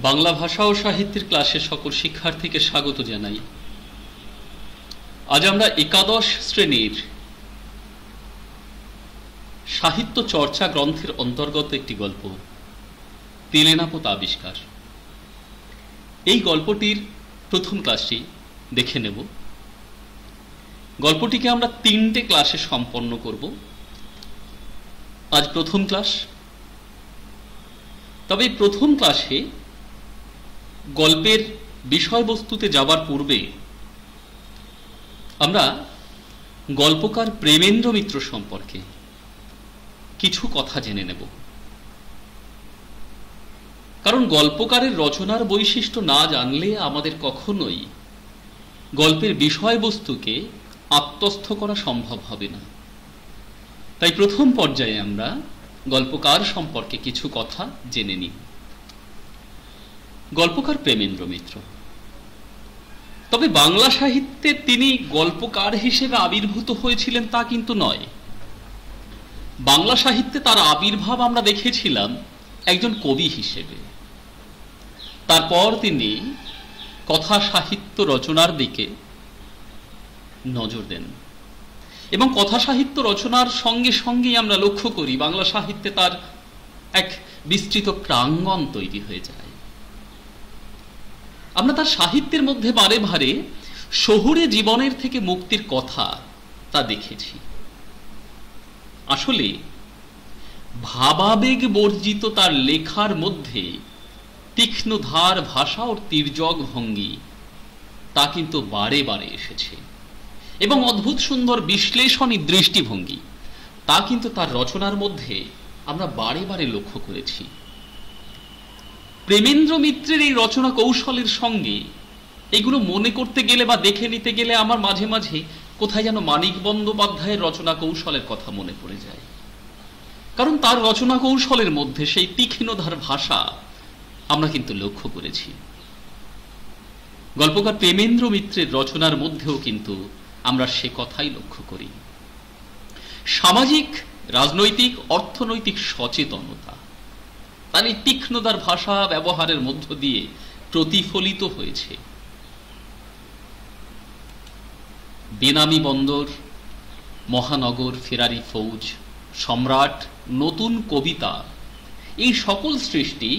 বাংলা ভাষা ও সাহিত্যের ক্লাসে সকল শিক্ষার্থীকে স্বাগত জানাই। আজ আমরা একাদশ শ্রেণীর সাহিত্য চর্চা গ্রন্থের অন্তর্গত একটি গল্প তেলেনাপোতা আবিষ্কার, এই গল্পটির প্রথম ক্লাসটি দেখে নেব। গল্পটিকে আমরা 3টে ক্লাসে সম্পন্ন করব। আজ প্রথম ক্লাস। তবে এই প্রথম ক্লাসে গল্পের বিষয়বস্তুতে যাবার পূর্বে আমরা গল্পকার প্রেমেন্দ্র মিত্র সম্পর্কে কিছু কথা জেনে নেব। কারণ গল্পকারের রচনার বৈশিষ্ট্য না জানলে আমাদের কখনোই গল্পের বিষয়বস্তুকে আত্মস্থ করা সম্ভব হবে না। তাই প্রথম পর্যায়ে আমরা গল্পকার সম্পর্কে কিছু কথা জেনে নিই। গল্পকার প্রেমেন্দ্র মিত্র। তবে বাংলা সাহিত্যে তিনি গল্পকার হিসেবে আবির্ভূত হয়েছিলেন তা কিন্তু নয়। বাংলা সাহিত্যে তার আবির্ভাব আমরা দেখেছিলাম একজন কবি হিসেবে। তারপর তিনি কথা সাহিত্য রচনার দিকে নজর দেন এবং কথা সাহিত্য রচনার সঙ্গে সঙ্গেই আমরা লক্ষ্য করি বাংলা সাহিত্যে তার এক বিস্তৃত প্রাঙ্গণ তৈরি হয়ে যায়। আমরা তার সাহিত্যের মধ্যে বারে বারে শহুরে জীবনের থেকে মুক্তির কথা তা দেখেছি। আসলে ভাবাবেগ বর্জিত তার লেখার মধ্যে তীক্ষ্ণ ধার ভাষা ও তির্যক ভঙ্গি তা কিন্তু বারে বারে এসেছে এবং অদ্ভুত সুন্দর বিশ্লেষণী দৃষ্টিভঙ্গি তা কিন্তু তার রচনার মধ্যে আমরা বারে বারে লক্ষ্য করেছি। প্রেমেন্দ্র মিত্রের এই রচনা কৌশলের সঙ্গে এগুলো মনে করতে গেলে বা দেখে নিতে গেলে আমার মাঝে মাঝে কোথায় যেন মানিক বন্দ্যোপাধ্যায়ের রচনা কৌশলের কথা মনে পড়ে যায়। কারণ তার রচনা কৌশলের মধ্যে সেই তীক্ষ্ণধার ভাষা আমরা কিন্তু লক্ষ্য করেছি। গল্পকার প্রেমেন্দ্র মিত্রের রচনার মধ্যেও কিন্তু আমরা সে কথাই লক্ষ্য করি। সামাজিক, রাজনৈতিক, অর্থনৈতিক সচেতনতা তার এই তীক্ষ্ণতার ভাষা ব্যবহারের মধ্য দিয়ে প্রতিফলিত হয়েছে। বেনামি বন্দর, মহানগর, ফেরারি ফৌজ, সম্রাট, নতুন কবিতা, এই সকল সৃষ্টি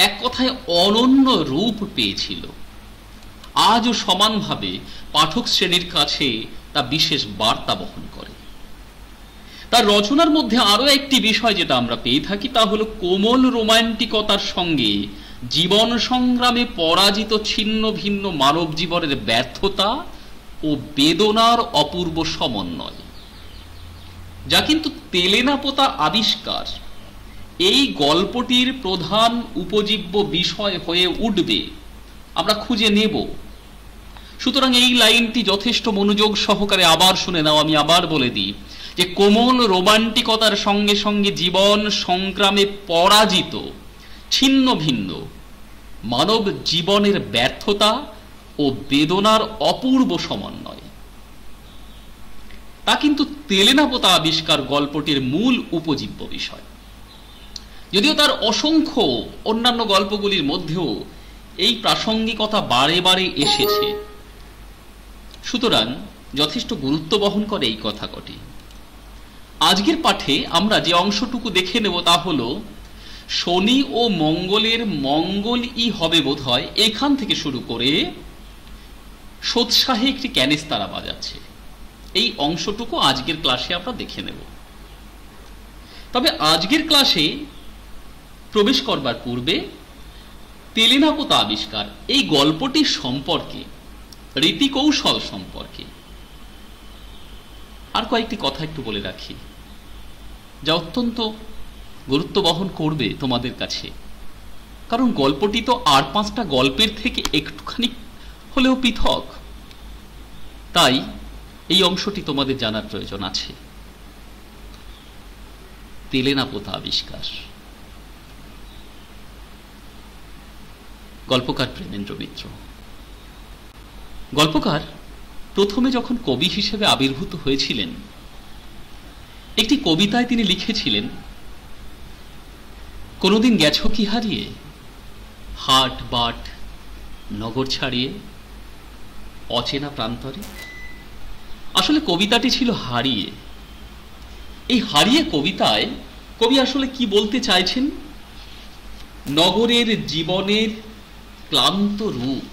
এক কথায় অনন্য রূপ পেয়েছিল। আজও সমানভাবে পাঠক শ্রেণীর কাছে তা বিশেষ বার্তা বহন করে। তার রচনার মধ্যে আরো একটি বিষয় যেটা আমরা পেয়ে থাকি তা হলো কোমল রোমান্টিকতার সঙ্গে জীবন সংগ্রামে পরাজিত ছিন্ন ভিন্ন মানব জীবনের ব্যর্থতা ও বেদনার অপূর্ব সমন্বয়, যা কিন্তু তেলেনাপোতা আবিষ্কার এই গল্পটির প্রধান উপজীব্য বিষয় হয়ে উঠবে আমরা খুঁজে নেব। সুতরাং এই লাইনটি যথেষ্ট মনোযোগ সহকারে আবার শুনে নাও। আমি আবার বলে দিই যে কোমল রোমান্টিকতার সঙ্গে সঙ্গে জীবন সংগ্রামে পরাজিত ছিন্ন ভিন্ন মানব জীবনের ব্যর্থতা ও বেদনার অপূর্ব সমন্বয়, তা কিন্তু তেলেনাপোতা আবিষ্কার গল্পটির মূল উপজীব্য বিষয়। যদিও তার অসংখ্য অন্যান্য গল্পগুলির মধ্যেও এই প্রাসঙ্গিকতা বারে বারে এসেছে, সুতরাং যথেষ্ট গুরুত্ব বহন করে এই কথা কটি। আজকের পাঠে আমরা যে অংশটুকু দেখে নেব তা হল শনি ও মঙ্গলের মঙ্গলই হবে বোধ হয়, এখান থেকে শুরু করে সোৎসাহে একটি ক্যানিস তারা বাজাচ্ছে, এই অংশটুকু আজকের ক্লাসে আমরা দেখে নেব। তবে আজকের ক্লাসে প্রবেশ করবার পূর্বে তেলেনাপোতা আবিষ্কার এই গল্পটির সম্পর্কে, রীতিকৌশল সম্পর্কে আর কয়েকটি কথা একটু বলে রাখি, যা অত্যন্ত গুরুত্ব বহন করবে তোমাদের কাছে। কারণ গল্পটি তো আর 5টা গল্পের থেকে একটুখানি হলেও পৃথক, তাই এই অংশটি তোমাদের জানার প্রয়োজন আছে। তেলেনাপোতা আবিষ্কার। গল্পকার প্রেমেন্দ্র মিত্র। গল্পকার প্রথমে যখন কবি হিসেবে আবির্ভূত হয়েছিলেন একটি কবিতায় তিনি লিখেছিলেন, কোনোদিন গেছো কি হারিয়ে হাট বাট নগর ছাড়িয়ে অচেনা প্রান্তরে। আসলে কবিতাটি ছিল হারিয়ে। এই হারিয়ে কবিতায় কবি আসলে কি বলতে চাইছেন? নগরের জীবনের ক্লান্ত রূপ,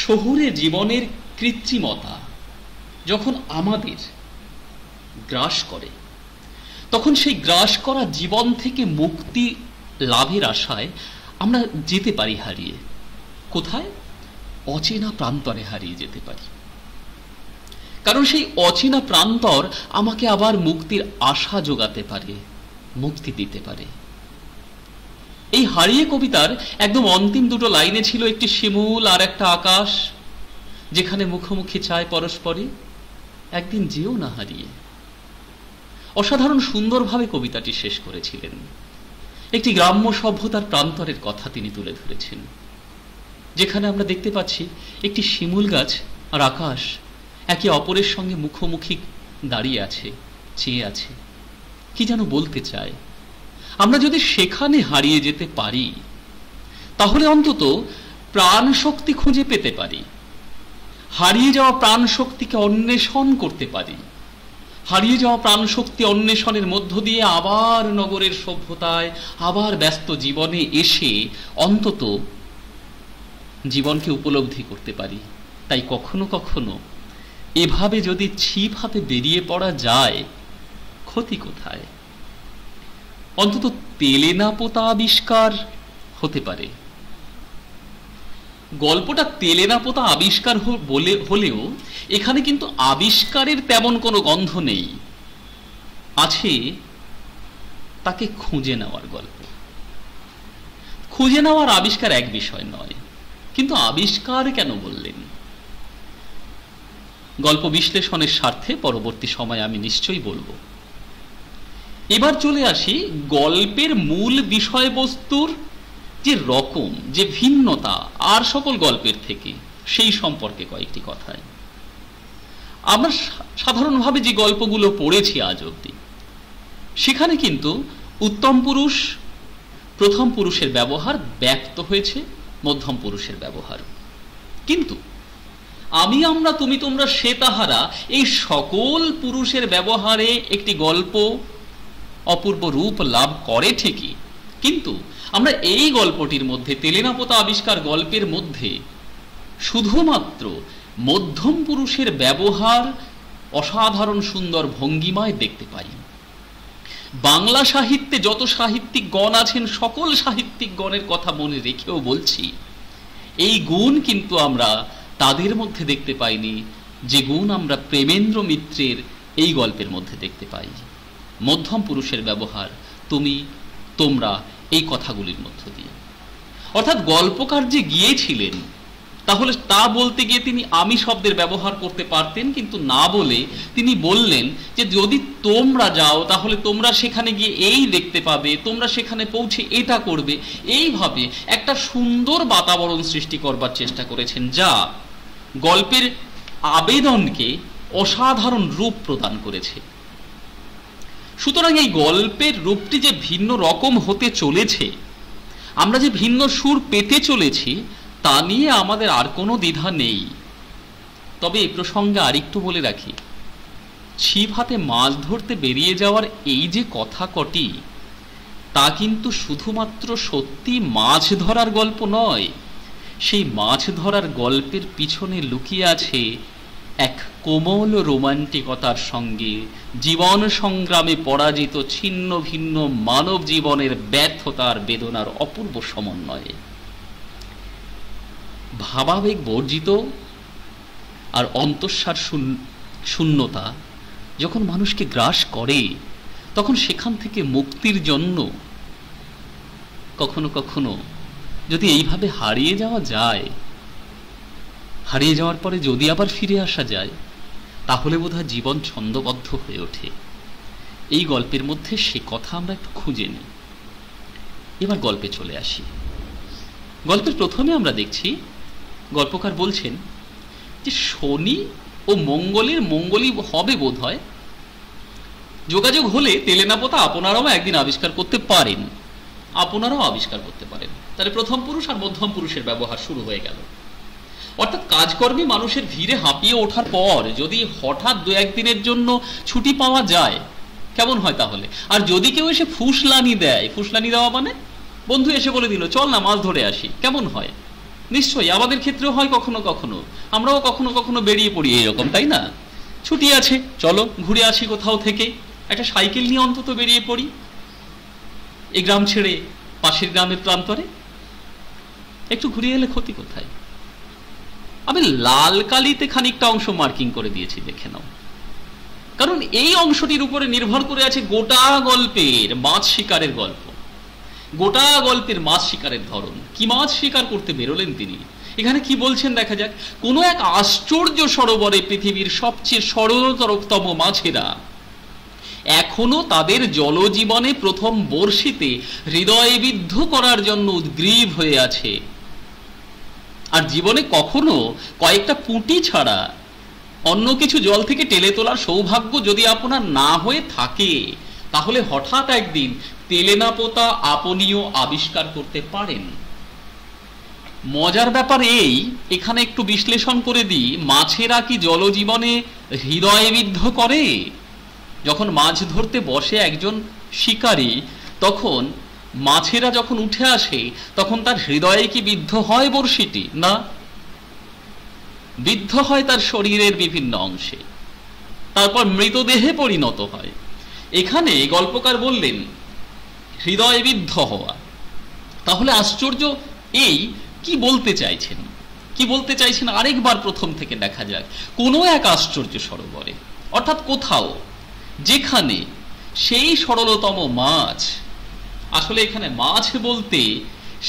শহুরে জীবনের কৃত্রিমতা যখন আমাদের গ্রাস করে, তখন সেই গ্রাস করা জীবন থেকে মুক্তি লাভের আশায় আমরা যেতে পারি হারিয়ে। কোথায়? অচেনা প্রান্তরে হারিয়ে যেতে পারি। কারণ সেই অচেনা প্রান্তর আমাকে আবার মুক্তির আশা যোগাতে পারে, মুক্তি দিতে পারে। এই হারিয়ে কবিতার একদম অন্তিম দুটো লাইনে ছিল একটি শিমুল আর একটা আকাশ, যেখানে মুখোমুখি চায় পরস্পরে, একদিন যেও না হারিয়ে। অসাধারণ সুন্দরভাবে কবিতাটি শেষ করেছিলেন। একটি গ্রাম্য সভ্যতার প্রান্তরের কথা তিনি তুলে ধরেছেন, যেখানে আমরা দেখতে পাচ্ছি একটি শিমুল গাছ আর আকাশ একে অপরের সঙ্গে মুখোমুখি দাঁড়িয়ে আছে, চেয়ে আছে, কি যেন বলতে চায়। আমরা যদি সেখানে হারিয়ে যেতে পারি, তাহলে অন্তত প্রাণ শক্তি খুঁজে পেতে পারি, হারিয়ে যাওয়া প্রাণ শক্তিকে অন্বেষণ করতে পারি, হারিয়ে যাওয়া প্রাণ শক্তি অন্বেষণের মধ্য দিয়ে আবার নগরের সভ্যতায়, আবার ব্যস্ত জীবনে এসে অন্তত জীবনকে উপলব্ধি করতে পারি। তাই কখনো কখনো এভাবে যদি ছিপ হাতে বেরিয়ে পড়া যায়, ক্ষতি কোথায়? অন্তত তেলে না পোতা আবিষ্কার হতে পারে। গল্পটা তেলে না পোতা আবিষ্কার হলেও এখানে কিন্তু আবিষ্কারের তেমন কোনো গন্ধ নেই, আছে তাকে খুঁজে নেওয়ার গল্প। খুঁজে নেওয়ার আবিষ্কার এক বিষয় নয়, কিন্তু আবিষ্কার কেন বললেন? গল্প বিশ্লেষণের স্বার্থে পরবর্তী সময়ে আমি নিশ্চয়ই বলবো। এবার চলে আসি গল্পের মূল বিষয়বস্তুর যে রকম, যে ভিন্নতা আর সকল গল্পের থেকে, সেই সম্পর্কে কয়েকটি কথায়। আমরা সাধারণভাবে যে গল্পগুলো পড়েছি আজ অবধি, সেখানে কিন্তু উত্তম পুরুষ, প্রথম পুরুষের ব্যবহার ব্যক্ত হয়েছে, মধ্যম পুরুষের ব্যবহার। কিন্তু আমি, আমরা, তুমি, তোমরা, সে, তাহারা, এই সকল পুরুষের ব্যবহারে একটি গল্প অপূর্ব রূপ লাভ করে ঠিকই, কিন্তু আমরা এই গল্পটির মধ্যে, তেলেনাপোতা আবিষ্কার গল্পের মধ্যে, শুধুমাত্র মধ্যম পুরুষের ব্যবহার অসাধারণ সুন্দর ভঙ্গিমায় দেখতে পাই। বাংলা সাহিত্যে যত সাহিত্যিক গণ আছেন, সকল সাহিত্যিক গণের কথা মনে রেখেও বলছি, এই গুণ কিন্তু আমরা তাদের মধ্যে দেখতে পাইনি যে গুণ আমরা প্রেমেন্দ্র মিত্রের এই গল্পের মধ্যে দেখতে পাই। মধ্যম পুরুষের ব্যবহার, তুমি, তোমরা, এই কথাগুলির মধ্য দিয়ে। অর্থাৎ গল্পকার যে গিয়েছিলেন, তাহলে তা বলতে গিয়ে তিনি আমি শব্দের ব্যবহার করতে পারতেন, কিন্তু না বলে তিনি বললেন যে যদি তোমরা যাও তাহলে তোমরা সেখানে গিয়ে এই দেখতে পাবে, তোমরা সেখানে পৌঁছে এটা করবে। এইভাবে একটা সুন্দর বাতাবরণ সৃষ্টি করবার চেষ্টা করেছেন, যা গল্পের আবেদনকে অসাধারণ রূপ প্রদান করেছে। সুতরাং এই গল্পের রূপটি যে ভিন্ন রকম হতে চলেছে, আমরা যে ভিন্ন সুর পেতে চলেছি, তা নিয়ে আমাদের আর কোনো দ্বিধা নেই। তবে এই প্রসঙ্গে আরেকটু বলে রাখি, ছিপ হাতে মাছ ধরতে বেরিয়ে যাওয়ার এই যে কথা কটি, তা কিন্তু শুধুমাত্র সত্যি মাছ ধরার গল্প নয়। সেই মাছ ধরার গল্পের পিছনে লুকিয়ে আছে এক কোমল রোমান্টিকতার সঙ্গে জীবন সংগ্রামে পরাজিত ছিন্ন ভিন্ন মানব জীবনের ব্যর্থতার বেদনার অপূর্ব সমন্বয়ে। ভাবাবেগ বর্জিত আর অন্তঃসার শূন্যতা যখন মানুষকে গ্রাস করে, তখন সেখান থেকে মুক্তির জন্য কখনো কখনো যদি এইভাবে হারিয়ে যাওয়া যায়, হারিয়ে যাওয়ার পরে যদি আবার ফিরে আসা যায়, তাহলে বোধহয় জীবন ছন্দবদ্ধ হয়ে ওঠে। এই গল্পের মধ্যে সে কথা আমরা একটু খুঁজে নিই। এবার গল্পে চলে আসি। গল্পের প্রথমে আমরা দেখছি গল্পকার বলছেন যে শনি ও মঙ্গলই হবে বোধ হয়, যোগাযোগ হলে তেলেনাপোতা আপনারাও একদিন আবিষ্কার করতে পারেন, তাহলে প্রথম পুরুষ আর মধ্যম পুরুষের ব্যবহার শুরু হয়ে গেল। অর্থাৎ কাজকর্মে মানুষের ভিড়ে হাঁপিয়ে ওঠার পর যদি হঠাৎ দু একদিনের জন্য ছুটি পাওয়া যায় কেমন হয় তাহলে? আর যদি কেউ এসে ফুসলানি দেয়, ফুসলানি দেওয়া মানে বন্ধু এসে বলে দিল চল না মাছ ধরে আসি, কেমন হয়? নিশ্চয়ই আমাদের ক্ষেত্রেও হয় কখনো কখনো, আমরাও কখনো কখনো বেরিয়ে পড়ি এরকম, তাই না? ছুটি আছে, চলো ঘুরে আসি কোথাও থেকে, একটা সাইকেল নিয়ে অন্তত বেরিয়ে পড়ি এই গ্রাম ছেড়ে পাশের গ্রামের প্রান্তরে, একটু ঘুরিয়ে এলে ক্ষতি কোথায়? আমি লাল কালিতে খানিকটা অংশ মার্কিং করে দিয়েছি, দেখে নাও, কারণ এই অংশটির উপরে নির্ভর করে আছে গোটা গল্পের মাছ শিকারের গল্প, গোটা গল্পের মাছ শিকারের ধরন। কি মাছ শিকার করতে বেরোলেন তিনি? এখানে কি বলছেন দেখা যাক। কোনো এক আশ্চর্য সরোবরে পৃথিবীর সবচেয়ে সরলতম মাছেরা এখনো তাদের জলজীবনে প্রথম বর্ষিতে হৃদয় বিদ্ধ করার জন্য উদ্গ্রীব হয়ে আছে। আর জীবনে কখনো কয়েকটা পুঁটি ছাড়া অন্য কিছু জল থেকে টেনে তোলার সৌভাগ্য যদি আপনার না হয়ে থাকে, তাহলে হঠাৎ একদিন তেলেনা পোতা আপনিও আবিষ্কার করতে পারেন। মজার ব্যাপার এই, এখানে একটু বিশ্লেষণ করে দিই, মাছেরা কি জলজীবনে হৃদয় বিদ্ধ করে? যখন মাছ ধরতে বসে একজন শিকারী, তখন মাছেরা যখন উঠে আসে তখন তার হৃদয়ে কি বিদ্ধ হয় বড়শিটি? না, বিদ্ধ হয় তার শরীরের বিভিন্ন অংশে, তারপর মৃতদেহে পরিণত হয়। এখানে গল্পকার বললেন হৃদয় বিদ্ধ হওয়া। তাহলে আশ্চর্য এই, কি বলতে চাইছেন? কি বলতে চাইছেন আরেকবার প্রথম থেকে দেখা যাক। কোনো এক আশ্চর্য সরোবরে, অর্থাৎ কোথাও যেখানে সেই সরলতম মাছ, আসলে এখানে মাছ বলতে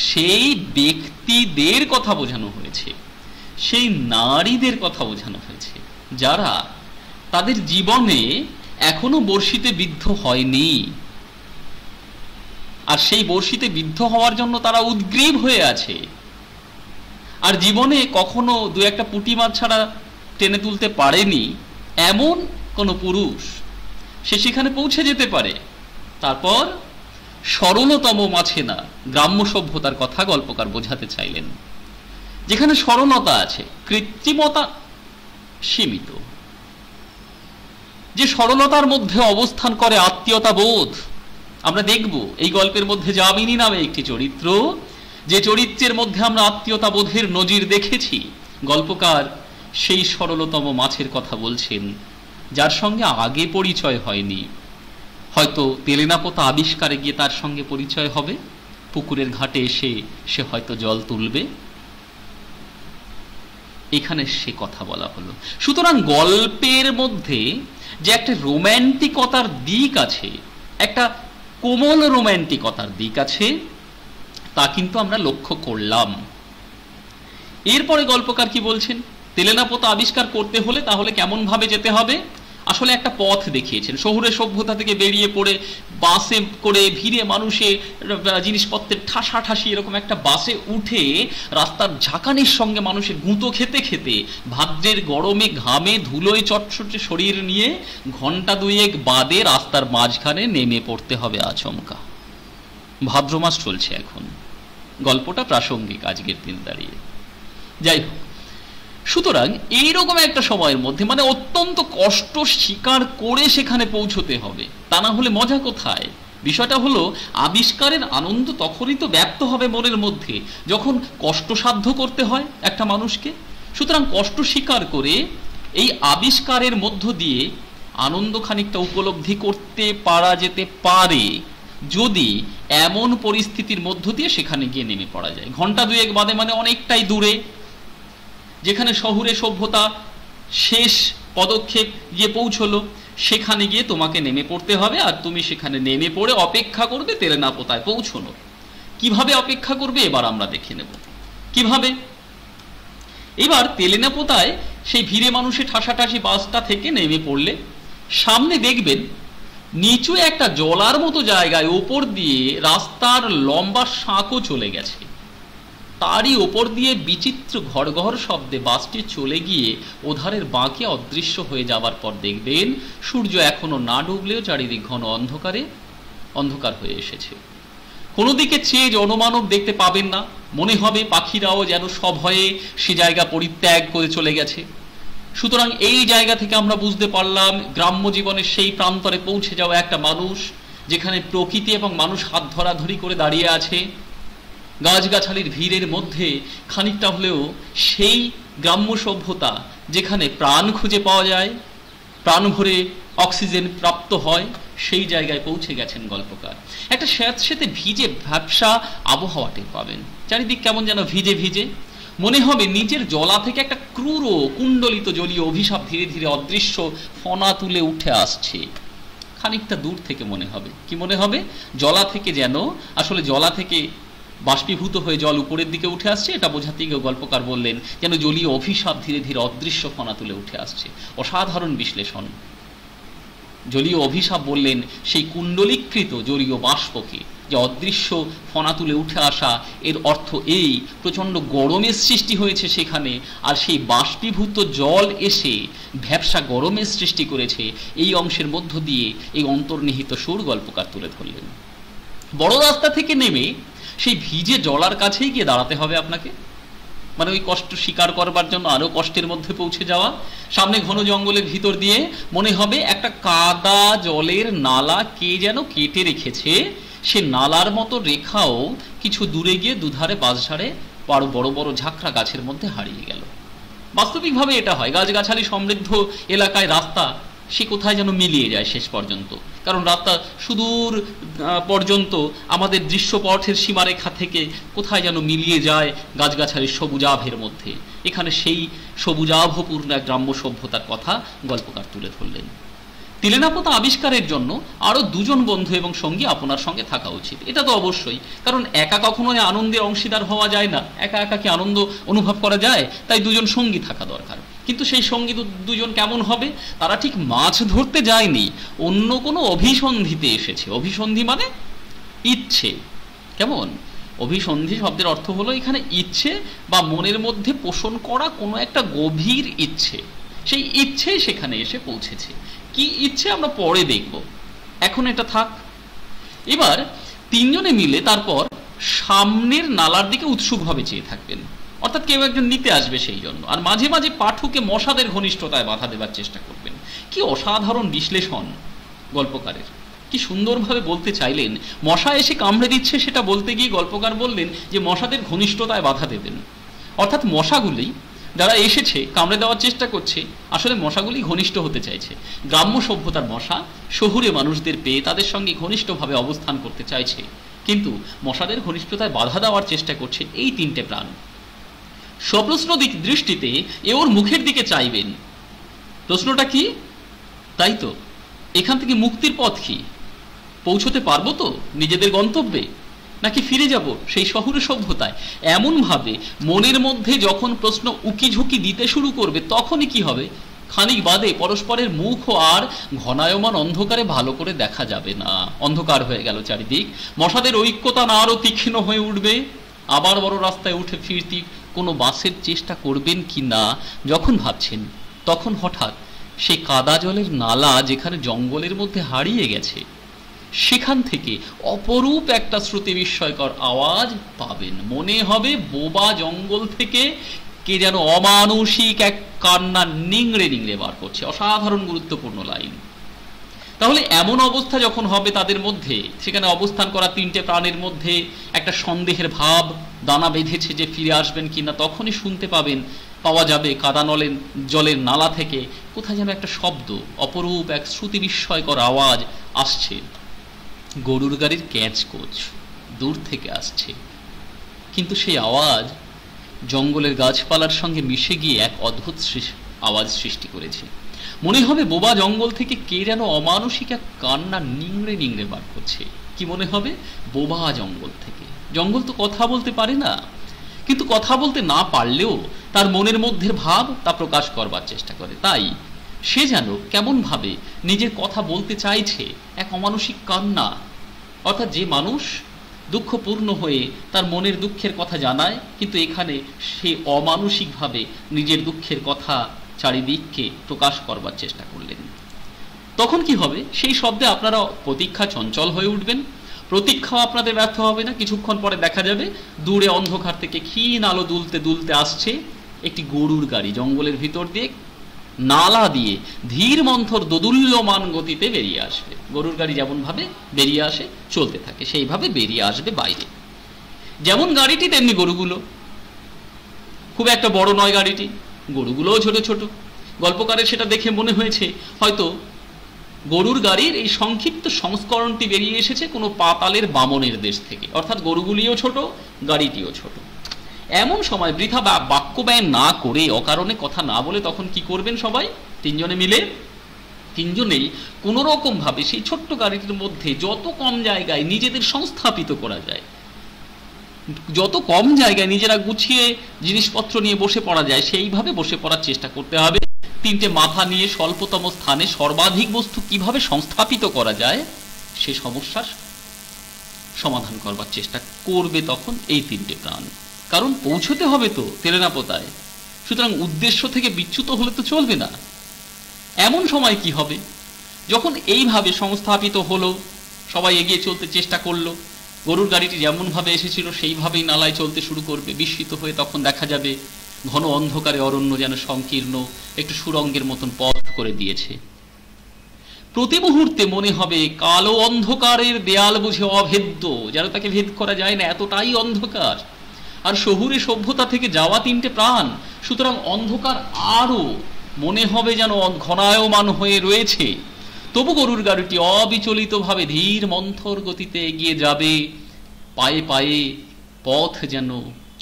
সেই ব্যক্তিদের কথা বোঝানো হয়েছে, সেই নারীদের কথা বোঝানো হয়েছে যারা তাদের জীবনে এখনো বর্ষিতে বিদ্ধ হয়নি, আর সেই বর্ষিতে বিদ্ধ হওয়ার জন্য তারা উদ্গ্রীব হয়ে আছে। আর জীবনে কখনো দু একটা পুঁটি মাছ ছাড়া টেনে তুলতে পারেনি এমন কোনো পুরুষ, সে সেখানে পৌঁছে যেতে পারে। তারপর সরলতম মাছে না, গ্রাম্য সভ্যতার কথা গল্পকার বোঝাতে চাইলেন, যেখানে সরলতা আছে, কৃত্রিমতা সীমিত, যে সরলতার মধ্যে অবস্থান করে আত্মীয়তা বোধ। আমরা দেখব এই গল্পের মধ্যে যামিনী নামে একটি চরিত্র, যে চরিত্রের মধ্যে আমরা আত্মীয়তা বোধের নজির দেখেছি। গল্পকার সেই সরলতম মাছের কথা বলছেন, যার সঙ্গে আগে পরিচয় হয়নি। হয়তো তেলেনা পোতা আবিষ্কারে গিয়ে তার সঙ্গে পরিচয় হবে, পুকুরের ঘাটে এসে সে হয়তো জল তুলবে, এখানে সে কথা বলা হলো। সুতরাং গল্পের মধ্যে যে একটা রোম্যান্টিকতার দিক আছে, একটা কোমল রোম্যান্টিকতার দিক আছে, তা কিন্তু আমরা লক্ষ্য করলাম। এরপরে গল্পকার কি বলছেন? তেলেনা পোতা আবিষ্কার করতে হলে তাহলে কেমন ভাবে যেতে হবে? আসলে একটা পথ দেখিয়েছেন। শহুরে সভ্যতা থেকে বেরিয়ে পড়ে বাসে করে ভিড়ে মানুষে জিনিসপত্রের ঠাসাঠাসি এরকম একটা বাসে উঠে রাস্তার ঝাঁকানির সঙ্গে মানুষের গুঁতো খেতে খেতে ভাদ্রের গরমে ঘামে ধুলোয় চটচটে শরীর নিয়ে ঘন্টা দুয়েক বাদে রাস্তার মাঝখানে নেমে পড়তে হবে আচমকা। ভাদ্র মাস চলছে এখন, গল্পটা প্রাসঙ্গিক আজকের দিন দাঁড়িয়ে। যাই হোক, সুতরাং এইরকম একটা সময়ের মধ্যে মানে অত্যন্ত কষ্ট স্বীকার করে সেখানে পৌঁছতে হবে, তা না হলে মজা কোথায়? বিষয়টা হলো আবিষ্কারের আনন্দ তখনই তো ব্যপ্ত হবে মনের মধ্যে যখন কষ্টসাধ্য করতে হয় একটা মানুষকে। সুতরাং কষ্ট স্বীকার করে এই আবিষ্কারের মধ্য দিয়ে আনন্দ খানিকটা উপলব্ধি করতে পারা যেতে পারে, যদি এমন পরিস্থিতির মধ্য দিয়ে সেখানে গিয়ে নেমে পড়া যায়। ঘন্টা দুয়েক বাদে মানে অনেকটাই দূরে, যেখানে শহুরে সভ্যতা শেষ পদক্ষেপ গিয়ে পৌঁছলো, সেখানে গিয়ে তোমাকে নেমে পড়তে হবে। আর তুমি সেখানে নেমে পড়ে অপেক্ষা করবে তেলেনা পোতায় পৌঁছানোর। কিভাবে অপেক্ষা করবে এবার আমরা দেখে নেব কিভাবে। এবার তেলেনা পোতায় সেই ভিড়ে মানুষের ঠাসাঠাসি বাসটা থেকে নেমে পড়লে সামনে দেখবেন নিচু একটা জলার মতো জায়গায় ওপর দিয়ে রাস্তার লম্বা সাঁকো চলে গেছে। তারই ওপর দিয়ে বিচিত্র ঘড়ঘড় শব্দে বাসটি চলে গিয়ে ওধারের বাঁকে অদৃশ্য হয়ে যাবার পর দেখবেন সূর্য এখনো না ডুবলেও চারিদিক ঘন অন্ধকার হয়ে এসেছে। কোনো দিকে চেয়ে জনমানব দেখতে পাবেন না, মনে হবে পাখিরাও যেন সভয়ে সে জায়গা পরিত্যাগ করে চলে গেছে। সুতরাং এই জায়গা থেকে আমরা বুঝতে পারলাম গ্রাম্য জীবনের সেই প্রান্তরে পৌঁছে যাওয়া একটা মানুষ, যেখানে প্রকৃতি এবং মানুষ হাত ধরাধরি করে দাঁড়িয়ে আছে। গাছগাছালির ভিড়ের মধ্যে খানিকটা হলেও সেই গ্রাম্য সভ্যতা যেখানে প্রাণ খুঁজে পাওয়া যায়, প্রাণ ভরে অক্সিজেন প্রাপ্ত হয়, সেই জায়গায় পৌঁছে গেছেন গল্পকার। একটা স্যাঁতসেঁতে ভিজে ভ্যাপসা আবহাওয়া টের পাবেন, চারিদিক কেমন যেন ভিজে ভিজে। মনে হবে নিজের জলা থেকে একটা ক্রূর কুণ্ডলিত জলীয় অভিশাপ ধীরে ধীরে অদৃশ্য ফনা তুলে উঠে আসছে। খানিকটা দূর থেকে মনে হবে, কি মনে হবে? জলা থেকে যেন, আসলে জলা থেকে বাষ্পীভূত হয়ে জল উপরের দিকে উঠে আসছে, এটা বোঝাতে গিয়ে গল্পকার বললেন যেন জলীয় অভিশাপ ধীরে ধীরে অদৃশ্য ফনা তুলে উঠে আসছে। অসাধারণ বিশ্লেষণ। জলীয় অভিশাপ বললেন সেই কুণ্ডলীকৃত জলীয় বাষ্পকে, যে অদৃশ্য ফনা তুলে উঠে আসা, এর অর্থ এই প্রচণ্ড গরমের সৃষ্টি হয়েছে সেখানে, আর সেই বাষ্পীভূত জল এসে ভ্যাপসা গরমের সৃষ্টি করেছে। এই অংশের মধ্য দিয়ে এই অন্তর্নিহিত সুর গল্পকার তুলে ধরলেন। বড় রাস্তা থেকে নেমে সেই ভিজে জলার কাছেই গিয়ে দাঁড়াতে হবে আপনাকে, মানে ওই কষ্ট স্বীকার করবার জন্য আরো কষ্টের মধ্যে পৌঁছে যাওয়া। সামনে ঘন জঙ্গলের ভিতর দিয়ে মনে হবে একটা কাদা জলের নালা কে যেন কেটে রেখেছে, সে নালার মতো রেখাও কিছু দূরে গিয়ে দুধারে বাঁশঝাড়ে আরো বড় বড় ঝাঁকড়া গাছের মধ্যে হারিয়ে গেল। বাস্তবিকভাবে এটা হয়, গাছগাছালি সমৃদ্ধ এলাকায় রাস্তা সে কোথায় যেন মিলিয়ে যায় শেষ পর্যন্ত, কারণ রাস্তা সুদূর পর্যন্ত আমাদের দৃশ্যপথের সীমারেখা থেকে কোথায় যেন মিলিয়ে যায় গাছগাছালির সবুজাভের মধ্যে। এখানে সেই সবুজাভপূর্ণ এক গ্রাম্য সভ্যতার কথা গল্পকার তুলে ধরলেন। তিলেনাপোতা আবিষ্কারের জন্য আরো দুজন বন্ধু এবং সঙ্গী আপনার সঙ্গে থাকা উচিত, এটা তো অবশ্যই, কারণ একা কখনোই আনন্দের অংশীদার হওয়া যায় না, একা একা কি আনন্দ অনুভব করা যায়? তাই দুজন সঙ্গী থাকা দরকার। কিন্তু সেই সঙ্গী দুজন কেমন হবে? তারা ঠিক মাছ ধরতে যায়নি, অন্য কোনো অভিসন্ধিতে এসেছে। অভিসন্ধি মানে ইচ্ছে। কেমন? অভিসন্ধি শব্দের অর্থ হলো এখানে ইচ্ছে বা মনের মধ্যে পোষণ করা কোনো একটা গভীর ইচ্ছে, সেই ইচ্ছে সেখানে এসে পৌঁছেছে। কি ইচ্ছে আমরা পরে দেখব, এখন এটা থাক। এবার তিনজনে মিলে তারপর সামনের নালার দিকে উৎসুকভাবে চেয়ে থাকবেন, অর্থাৎ কেউ একজন নিতে আসবে সেই জন্য, আর মাঝে মাঝে পাঠকে মশাদের ঘনিষ্ঠতায় বাধা দেবার চেষ্টা করবেন। কি অসাধারণ বিশ্লেষণ গল্পকারের, কি সুন্দরভাবে বলতে চাইলেন। মশা এসে কামড়ে দিচ্ছে সেটা বলতে গিয়ে গল্পকার বললেন যে মশাদের ঘনিষ্ঠতায় বাধা দেবেন, অর্থাৎ মশাগুলি যারা এসেছে কামড়ে দেওয়ার চেষ্টা করছে, আসলে মশাগুলি ঘনিষ্ঠ হতে চাইছে। গ্রাম্য সভ্যতার মশা শহুরে মানুষদের পেয়ে তাদের সঙ্গে ঘনিষ্ঠভাবে অবস্থান করতে চাইছে, কিন্তু মশাদের ঘনিষ্ঠতায় বাধা দেওয়ার চেষ্টা করছে এই তিনটে প্রাণ। সপ্রশ্ন দৃষ্টিতে এ ওর মুখের দিকে চাইবেন। প্রশ্নটা কি? তাই তো, এখান থেকে মুক্তির পথ কি? পৌঁছতে পারবো তো নিজেদের গন্তব্যে, নাকি ফিরে যাব সেই শহুরে সভ্যতায়? এমন ভাবে মনের মধ্যে যখন প্রশ্ন উকি ঝুঁকি দিতে শুরু করবে, তখনই কি হবে? খানিক বাদে পরস্পরের মুখ আর ঘনায়মান অন্ধকারে ভালো করে দেখা যাবে না, অন্ধকার হয়ে গেল চারিদিক। মশাদের ঐক্যতা না আরো তীক্ষ্ণ হয়ে উঠবে। আবার বড় রাস্তায় উঠে ফিরতি কোনো বাসের চেষ্টা করবেন কি না যখন ভাবছেন, তখন হঠাৎ সেই কাদা জলের নালা যেখানে জঙ্গলের মধ্যে হারিয়ে গেছে, সেখান থেকে অপরূপ একটা শ্রুতি বিস্ময়কর আওয়াজ পাবেন। মনে হবে বোবা জঙ্গল থেকে কে যেন অমানুষিক এক কান্না নিংড়ে নিংড়ে বার করছে। অসাধারণ গুরুত্বপূর্ণ লাইন। তাহলে এমন অবস্থা যখন হবে তাদের মধ্যে, সেখানে অবস্থান করা তিনটে প্রাণের মধ্যে একটা সন্দেহের ভাব দানা বেঁধেছে যে ফিরে আসবেন কিনা, তখনই শুনতে পাওয়া যাবে কাদা জলের নালা থেকে কোথায় যেন একটা শব্দ, অপরূপ এক শ্রুতি বিস্ময়কর আওয়াজ আসছে। গরুর গাড়ির ক্যাঁচকোচ দূর থেকে আসছে, কিন্তু সেই আওয়াজ জঙ্গলের গাছপালার সঙ্গে মিশে গিয়ে এক অদ্ভুত আওয়াজ সৃষ্টি করেছে। মনে হবে বোবা জঙ্গল থেকে কে যেন অমানুষিক এক কান্না নিংড়ে নিংড়ে বার করছে। কি মনে হবে? বোবা জঙ্গল থেকে। জঙ্গল তো কথা বলতে পারে না, কিন্তু কথা বলতে না পারলেও তার মনের মধ্যে ভাব তা প্রকাশ করবার চেষ্টা করে। তাই সে যেন কেমন ভাবে নিজের কথা বলতে চাইছে, এক অমানুষিক কান্না। অর্থাৎ যে মানুষ দুঃখপূর্ণ হয়ে তার মনের দুঃখের কথা জানায়, কিন্তু এখানে সে অমানুষিকভাবে নিজের দুঃখের কথা চারিদিককে প্রকাশ করবার চেষ্টা করলেন। তখন কি হবে? সেই শব্দে আপনারা প্রতীক্ষা চঞ্চল হয়ে উঠবেন। প্রতীক্ষাও আপনাদের ব্যর্থ হবে না। কিছুক্ষণ পরে দেখা যাবে দূরে অন্ধকার থেকে ক্ষীণ আলো দুলতে দুলতে আসছে একটি গরুর গাড়ি, জঙ্গলের ভিতর দিয়ে নালা দিয়ে ধীর মন্থর দোদুল্যমান গতিতে বেরিয়ে আসবে। গরুর গাড়ি যেমন ভাবে বেরিয়ে আসে, চলতে থাকে, সেইভাবে বেরিয়ে আসবে বাইরে। যেমন গাড়িটি তেমনি গরুগুলো। খুব একটা বড় নয় গাড়িটি, গরুগুলোও ছোট ছোট। গল্পকারের সেটা দেখে মনে হয়েছে হয়তো গরুর গাড়ির এই সংক্ষিপ্ত সংস্করণটি বেরিয়ে এসেছে কোনো পাতালের বামনের দেশ থেকে, অর্থাৎ গরুগুলিও ছোট, গাড়িটিও ছোট। এমন সময় বৃথা বাক্য ব্যয় না করে, অকারণে কথা না বলে তখন কি করবেন সবাই? তিনজনে মিলে, তিনজনেই কোনো রকম ভাবে সেই ছোট্ট গাড়িটির মধ্যে যত কম জায়গায় নিজেদের সংস্থাপিত করা যায়, যত কম জায়গায় নিজেরা গুছিয়ে জিনিসপত্র নিয়ে বসে পড়া যায়, সেইভাবে বসে পড়ার চেষ্টা করতে হবে। তিনটে মাথা নিয়ে স্বল্পতম স্থানে সর্বাধিক বস্তু কিভাবে সংস্থাপিত করা যায় সে সমস্যার সমাধান করবার চেষ্টা করবে তখন এই তিনটে প্রাণ। কারণ পৌঁছতে হবে তো তেলেনাপোতায়, সুতরাং উদ্দেশ্য থেকে বিচ্যুত হলে তো চলবে না। এমন সময় কি হবে? যখন এইভাবে সংস্থাপিত হলো, সবাই এগিয়ে চলতে চেষ্টা করলো, গরুর গাড়িটি যেমনভাবে এসেছিল সেইভাবেই নালায় চলতে শুরু করবে। বিস্মিত হয়ে তখন দেখা যাবে ঘন অন্ধকারে অরণ্য যেন সংকীর্ণ একটু সুরঙ্গের মতন পথ করে দিয়েছে। প্রতি মুহূর্তে মনে হবে কালো অন্ধকারের দেয়াল বুঝে অভেদ্য, যেন তাকে ভেদ করা যায় না, এতটাই অন্ধকার। আর শহুরে সভ্যতা থেকে যাওয়া তিনটে প্রাণ, সুতরাং অন্ধকার আরো মনে হবে যেন ঘনায়মান হয়ে রয়েছে। তবু গরুর গাড়িটি অবিচলিতভাবে ধীর মন্থর গতিতে এগিয়ে যাবে, পায়ে পায়ে পথ যেন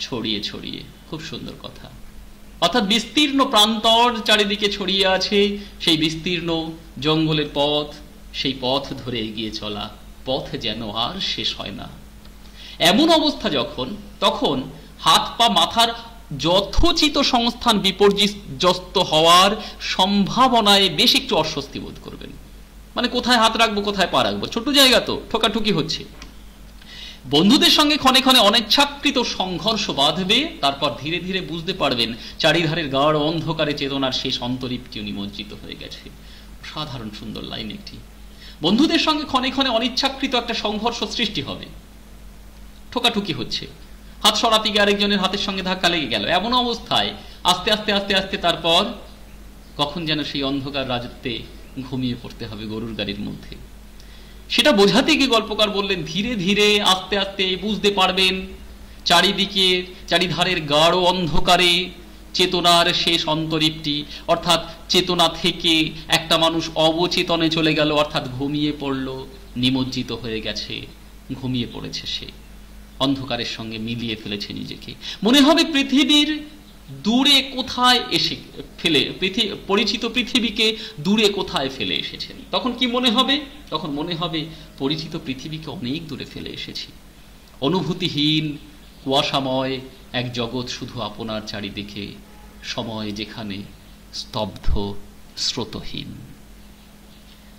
ছড়িয়ে ছড়িয়ে। খুব সুন্দর কথা। অর্থাৎ বিস্তীর্ণ প্রান্তর চারিদিকে ছড়িয়ে আছে, সেই বিস্তীর্ণ জঙ্গলের পথ, সেই পথ ধরে এগিয়ে চলা, পথ যেন আর শেষ হয় না। এমন অবস্থা যখন, তখন হাত পা মাথার যথোচিত সংস্থান বিপর্যস্ত হওয়ার সম্ভাবনায় বেশ একটু অস্বস্তি বোধ করবেন। মানে কোথায় হাত রাখবো, কোথায় পা রাখবো, ছোট জায়গা তো, ঠোকাঠুকি হচ্ছে। বন্ধুদের সঙ্গে ক্ষণে ক্ষণে অনিচ্ছাকৃত সংঘর্ষ বাঁধবে, তারপর ধীরে ধীরে বুঝতে পারবেন চারিধারের গাঢ় অন্ধকারে চেতনার শেষ অন্তরীপটিও নিমজ্জিত হয়ে গেছে। সাধারণ সুন্দর লাইন একটি। বন্ধুদের সঙ্গে ক্ষণে ক্ষণে অনিচ্ছাকৃত একটা সংঘর্ষ সৃষ্টি হবে, ঠোকাঠুকি হচ্ছে, হাত সরাতে গিয়ে আরেকজনের হাতের সঙ্গে ধাক্কা লেগে গেল। এমন অবস্থায় আস্তে আস্তে আস্তে আস্তে তারপর কখন যেন সেই অন্ধকার রাজত্বে ঘুমিয়ে পড়তে হবে গরুর গাড়ির মধ্যে। সেটা বোঝাতে গিয়ে গল্পকার বললেন ধীরে ধীরে আস্তে আস্তে বুঝতে পারবেন চারিদিকে চারিধারের গাঢ় অন্ধকারে চেতনার শেষ অন্তরীপটি, অর্থাৎ চেতনা থেকে একটা মানুষ অবচেতনে চলে গেল, অর্থাৎ ঘুমিয়ে পড়ল, নিমজ্জিত হয়ে গেছে, ঘুমিয়ে পড়েছে, সে অন্ধকারের সঙ্গে মিলিয়ে ফেলেছে নিজেকে। মনে হবে পৃথিবীর দূরে কোথায় এসে ফেলে, পরিচিত পৃথিবীকে দূরে কোথায় ফেলে এসেছেন। তখন কি মনে হবে? তখন মনে হবে পরিচিত পৃথিবীকে অনেক দূরে ফেলে এসেছি। অনুভূতিহীন কুয়াশাময় এক জগৎ শুধু আপনার চারিদিকে, সময় যেখানে স্তব্ধ স্রোতহীন।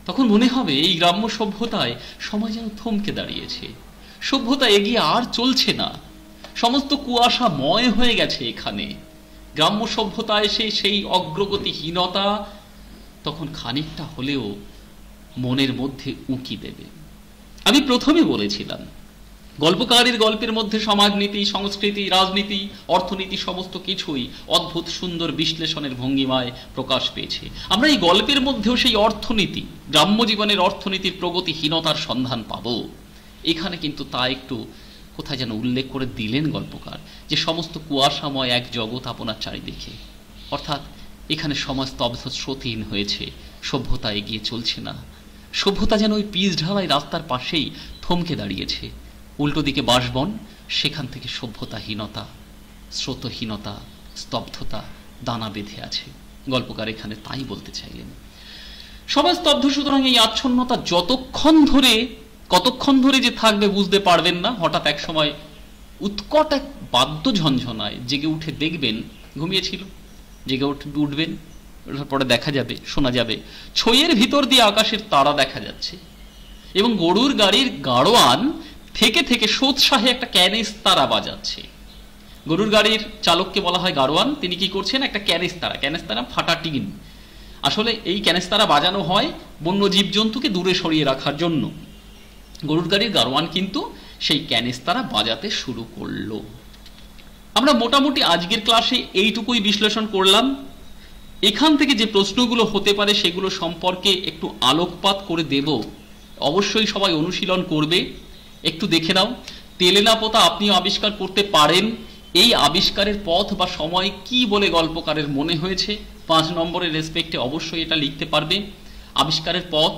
তখন মনে হবে এই গ্রাম্য সভ্যতায় সময় যেন থমকে দাঁড়িয়েছে, সভ্যতা এগিয়ে আর চলছে না, সমস্ত কুয়াশাময় হয়ে গেছে এখানে। গ্রাম্য সভ্যতা এসে সেই অগ্রগতিহীনতা তখন খানিকটা হলেও মনের মধ্যে উঁকি দেবে। আমি প্রথমে বলেছিলাম গল্পকারের গল্পের মধ্যে সমাজনীতি, সংস্কৃতি, রাজনীতি, অর্থনীতি সমস্ত কিছুই অদ্ভুত সুন্দর বিশ্লেষণের ভঙ্গিমায় প্রকাশ পেয়েছে। আমরা এই গল্পের মধ্যেও সেই অর্থনীতি, গ্রাম্য জীবনের অর্থনীতির প্রগতিহীনতার সন্ধান পাব। এখানে কিন্তু তা একটু কোথায় যেন উল্লেখ করে দিলেন গল্পকার, যে সমস্ত কুয়াশাময় এক জগৎ আপনার চারিদিকে, অর্থাৎ এখানে সমাজ স্তব্ধ স্রোতহীন হয়েছে, সভ্যতা এগিয়ে চলছে না। সভ্যতা যেন ওই পিচ ঢালাই রাস্তার পাশেই থমকে দাঁড়িয়েছে, উল্টো দিকে বাঁশবন, সেখান থেকে সভ্যতাহীনতা, স্রোতহীনতা, স্তব্ধতা দানা বেঁধে আছে। গল্পকার এখানে তাই বলতে চাইলেন। সমাজ স্তব্ধ, সুতরাং এই আচ্ছন্নতা কতক্ষণ ধরে যে থাকবে বুঝতে পারবেন না। হঠাৎ এক সময় উৎকট এক বাদ্য ঝনঝনায় জেগে উঠে দেখবেন, ঘুমিয়েছিল, জেগে উঠবেন, পরে দেখা যাবে, শোনা যাবে ছইয়ের ভিতর দিয়ে আকাশের তারা দেখা যাচ্ছে, এবং গরুর গাড়ির গাড়োয়ান থেকে থেকে সোৎসাহে একটা ক্যানেস্তারা বাজাচ্ছে। গরুর গাড়ির চালককে বলা হয় গাড়োয়ান, তিনি কি করছেন? একটা ক্যানেস্তারা ফাটা টিন। আসলে এই ক্যানেস্তারা বাজানো হয় বন্য জীবজন্তুকে দূরে সরিয়ে রাখার জন্য। গরুর গাড়ির গাড়োয়ান কিন্তু সেই ক্যানিস্তারা বাজাতে শুরু করলো। আমরা মোটামুটি আজকের ক্লাসে এইটুকুই বিশ্লেষণ করলাম। এখান থেকে যে প্রশ্নগুলো হতে পারে সেগুলো সম্পর্কে একটু আলোকপাত করে দেব, অবশ্যই সবাই অনুশীলন করবে। একটু দেখে নাও। তেলে না পোতা আপনিও আবিষ্কার করতে পারেন। এই আবিষ্কারের পথ বা সময় কি বলে গল্পকারের মনে হয়েছে 5 নম্বরের রেসপেক্টে অবশ্যই এটা লিখতে পারবে। আবিষ্কারের পথ,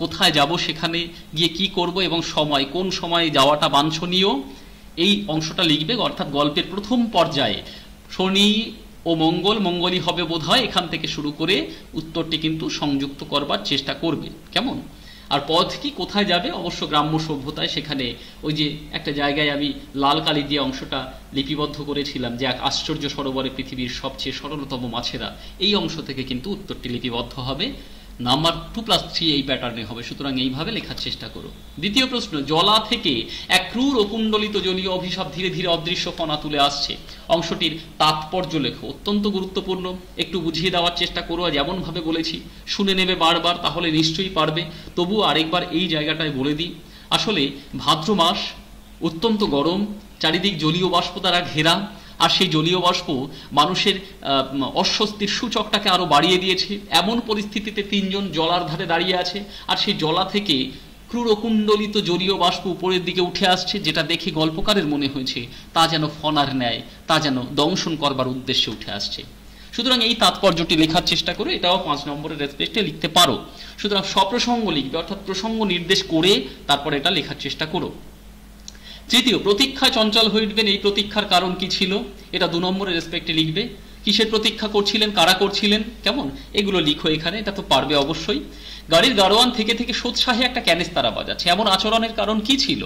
কোথায় যাব, সেখানে গিয়ে কি করব এবং সময়, কোন সময়ে যাওয়াটা বাঞ্ছনীয়, এই অংশটা লিখবে। অর্থাৎ গল্পের প্রথম পর্যায়ে শনি ও মঙ্গলই হবে বোধহয়, এখান থেকে শুরু করে উত্তরটি কিন্তু সংযুক্ত করবার চেষ্টা করবে। কেমন? আর পথ কি, কোথায় যাবে? অবশ্য গ্রাম্য সভ্যতায়। সেখানে ওই যে একটা জায়গায় আমি লাল কালি দিয়ে অংশটা লিপিবদ্ধ করেছিলাম যে এক আশ্চর্য সরোবরে পৃথিবীর সবচেয়ে সরলতম মাছেরা, এই অংশ থেকে কিন্তু উত্তরটি লিপিবদ্ধ হবে। নাম্বার 2+3 এই প্যাটার্নে হবে। সুতরাং এইভাবে লেখার চেষ্টা করো। দ্বিতীয় প্রশ্ন, জলা থেকে এক ক্রূর ও কুণ্ডলিত জলীয় অভিশাপ ধীরে ধীরে অদৃশ্য ফনা তুলে আসছে। অংশটির তাৎপর্য লেখো। অত্যন্ত গুরুত্বপূর্ণ, একটু বুঝিয়ে দেওয়ার চেষ্টা করো। আর যেমনভাবে বলেছি শুনে নেবে বারবার, তাহলে নিশ্চয়ই পারবে। তবু আরেকবার এই জায়গাটায় বলে দিই। আসলে ভাদ্র মাস, অত্যন্ত গরম, চারিদিক জলীয় বাষ্প দ্বারা ঘেরা। আর সেই জলীয় বাষ্প মানুষের অস্বস্তির সূচকটাকে আরো বাড়িয়ে দিয়েছে। এমন পরিস্থিতিতে 3 জন জলার ধারে দাঁড়িয়ে আছে, আর সেই জলা থেকে ক্রূরকুণ্ডলিত জলীয় বাষ্প উপরের দিকে উঠে আসছে, যেটা দেখে গল্পকারের মনে হয়েছে তা যেন ফনার ন্যায়, তা যেন দংশন করবার উদ্দেশ্যে উঠে আসছে। সুতরাং এই তাৎপর্যটি লেখার চেষ্টা করো। এটাও 5 নম্বরের রেসপেক্টে লিখতে পারো। সুতরাং সপ্রসঙ্গ লিখবে, অর্থাৎ প্রসঙ্গ নির্দেশ করে তারপরে এটা লেখার চেষ্টা করো। তৃতীয়, প্রতীক্ষায় চঞ্চল হয়ে উঠবেন। এই প্রতীক্ষার কারণ কি ছিল? এটা 2 নম্বরের রেসপেক্টে লিখবে। কিসের প্রতীক্ষা করছিলেন, কারা করছিলেন, কেমন, এগুলো লিখো এখানে। এটা তো পারবে অবশ্যই। গাড়ির গাড়োয়ান থেকে থেকে সোৎসাহে একটা ক্যানিস্তারা বাজাচ্ছে। এমন আচরণের কারণ কি ছিল?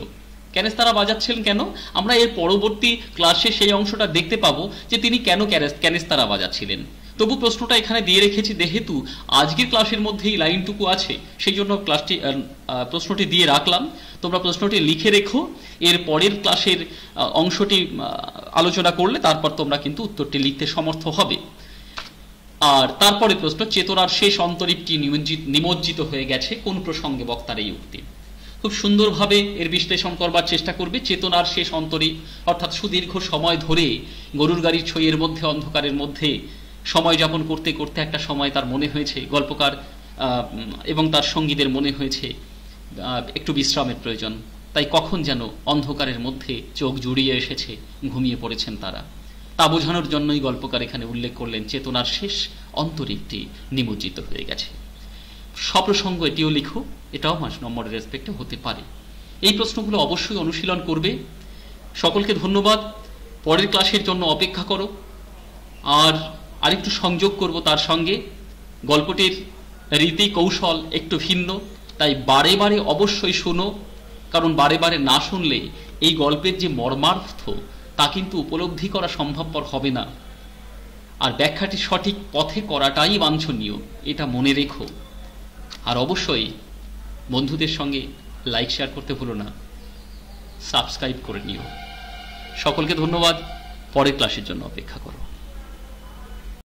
ক্যানিস্তারা বাজাচ্ছেন কেন? আমরা এর পরবর্তী ক্লাসে সেই অংশটা দেখতে পাবো যে তিনি কেন ক্যানিস্তারা বাজাচ্ছিলেন। তবু প্রশ্নটা এখানে দিয়ে রেখেছি, যেহেতু আজকের ক্লাসের মধ্যে এই লাইনটুকু আছে, সেই জন্য প্রশ্নটি দিয়ে রাখলাম। তোমরা প্রশ্নটি লিখে রেখো। এর পরের ক্লাসের অংশটি আলোচনা করলে তারপর তোমরা কিন্তু উত্তরটি লিখতে সমর্থ হবে। আর তারপরে প্রশ্ন, চেতনার শেষ অন্তরীপটি নিমজ্জিত হয়ে গেছে কোন প্রসঙ্গে বক্তার এই উক্তি? খুব সুন্দরভাবে এর বিশ্লেষণ করবার চেষ্টা করবে। চেতনার শেষ অন্তরীপ, অর্থাৎ সুদীর্ঘ সময় ধরে গরুর গাড়ির ছইয়ের মধ্যে, অন্ধকারের মধ্যে সময় যাপন করতে করতে একটা সময় তার মনে হয়েছে, গল্পকার এবং তার সঙ্গীদের মনে হয়েছে একটু বিশ্রামের প্রয়োজন। তাই কখন যেন অন্ধকারের মধ্যে চোখ জুড়িয়ে এসেছে, ঘুমিয়ে পড়েছেন তারা। তা বোঝানোর জন্যই গল্পকার এখানে উল্লেখ করলেন চেতনার শেষ অন্তরীপটি নিমজ্জিত হয়ে গেছে। সপ্রসঙ্গ এটিও লিখো। এটাও 5 নম্বরের রেসপেক্টে হতে পারে। এই প্রশ্নগুলো অবশ্যই অনুশীলন করবে। সকলকে ধন্যবাদ। পরের ক্লাসের জন্য অপেক্ষা করো। আর আরেকটু সংযোগ করব তার সঙ্গে, গল্পটির রীতি কৌশল একটু ভিন্ন, তাই বারে বারে অবশ্যই শোনো। কারণ বারে বারে না শুনলে এই গল্পের যে মর্মার্থ তা কিন্তু উপলব্ধি করা সম্ভবপর হবে না। আর ব্যাখ্যাটি সঠিক পথে করাটাই বাঞ্ছনীয়, এটা মনে রেখো। আর অবশ্যই বন্ধুদের সঙ্গে লাইক শেয়ার করতে ভুলো না, সাবস্ক্রাইব করে নিও। সকলকে ধন্যবাদ। পরের ক্লাসের জন্য অপেক্ষা করো।